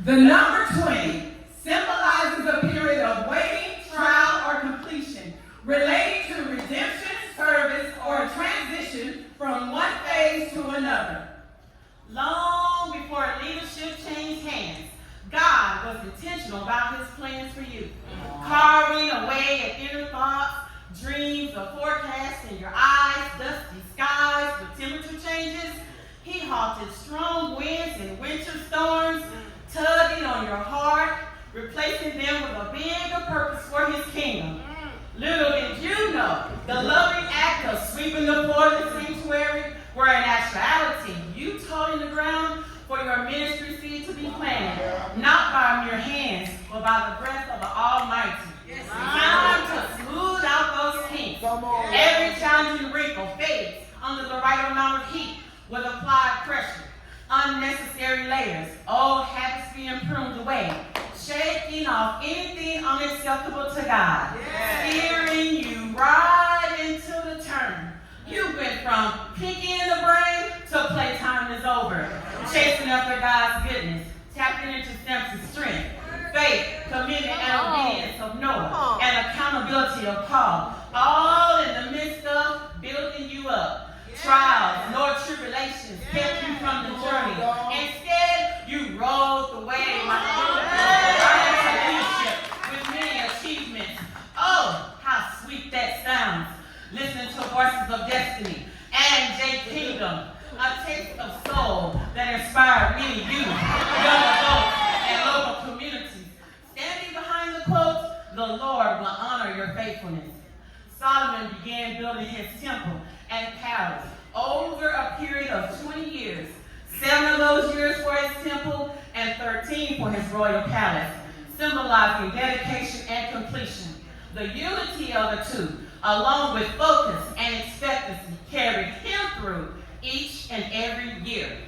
The number 20 symbolizes a period of waiting, trial, or completion relating to redemption, service, or transition from one phase to another. Long before leadership changed hands, God was intentional about his plans for you. Carving away at inner thoughts, dreams of forecasts in your eyes, dusty skies with temperature changes. He halted strong winds and winter storms, tugging on your heart, replacing them with a bigger purpose for his kingdom. Little did you know, the loving act of sweeping the floor of the sanctuary were in actuality you toiling the ground for your ministry seed to be planted, not by mere hands, but by the breath of the Almighty. Time to smooth out those kinks. Every challenging wrinkle fades under the right amount of heat with applied pressure. Unnecessary layers, old habits being pruned away, shaking off anything unacceptable to God, steering you right into the turn. You went from pinky in the brain to playtime is over, chasing after God's goodness, tapping into Samson's strength, faith, commitment, and obedience of Noah, and accountability of Paul, all in the midst of building you up. Trials nor tribulations kept you from the journey. Instead, you rode the wave like a leadership with many achievements. Oh, how sweet that sounds. Listening to Voices of Destiny and J Kingdom, a taste of soul that inspired many youth, young adults, and local communities. Standing behind the quote, "The Lord will honor your faithfulness." Solomon began building his temple and palace over a period of 20 years. 7 of those years for his temple and 13 for his royal palace, symbolizing dedication and completion. The unity of the two, along with focus and expectancy, carried him through each and every year.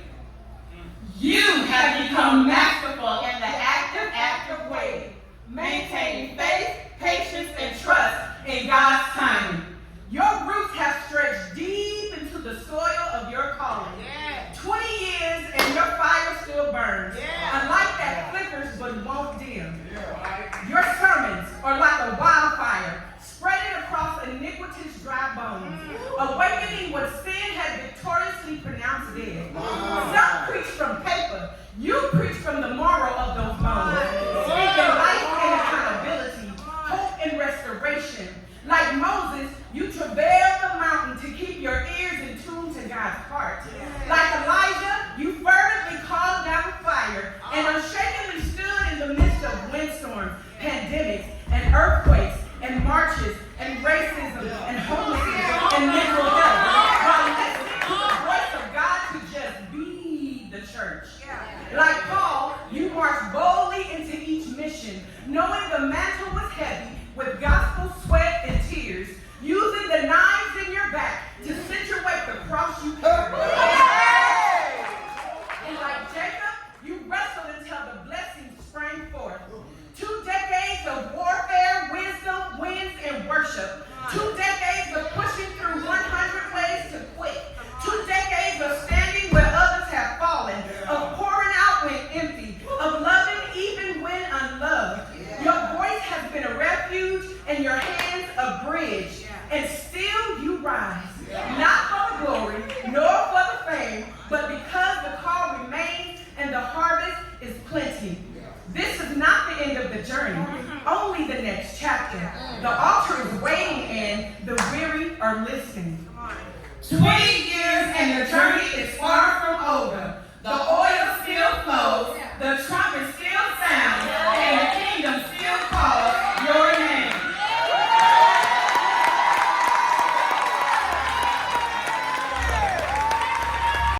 You have become masterful in the active way, maintaining faith, patience, and trust in God's timing. Your roots have stretched deep into the soil of your calling. 20 years and your fire still burns. Unlike that flickers but won't dim. Your sermons are like a wildfire, spreading across iniquitous dry bones, awakening what sin had victoriously pronounced dead. Some preach from paper, you preach from the marrow of those bones, speaking life and accountability, hope and restoration. Like Moses, you travail the mountain to keep your ears in tune to God's heart. Like Elijah, you fervently called down fire and unshakenly stood in the midst of windstorms, pandemics, and earthquakes, and marches, and racism, and homelessness, and mental health, while listening to the voice of God to just be the church. Like Paul, you marched boldly into each mission, knowing the mantle was heavy with gospel sweat and tears, using the knives in your back to situate the cross you carried. And like Jacob, you wrestled until the blessings sprang forth. 2 decades of warfare, wisdom, wins, and worship. 2 decades of pushing through 100 ways to quit. 2 decades of standing where others have fallen, of pouring out when empty, of loving even when unloved. Your voice has been a refuge and your hands a bridge. And still you rise, not for the glory, nor for the fame, but because the call remains and the harvest is plenty. This is not the end of the journey, only the next chapter. The altar is waiting and the weary are listening. 20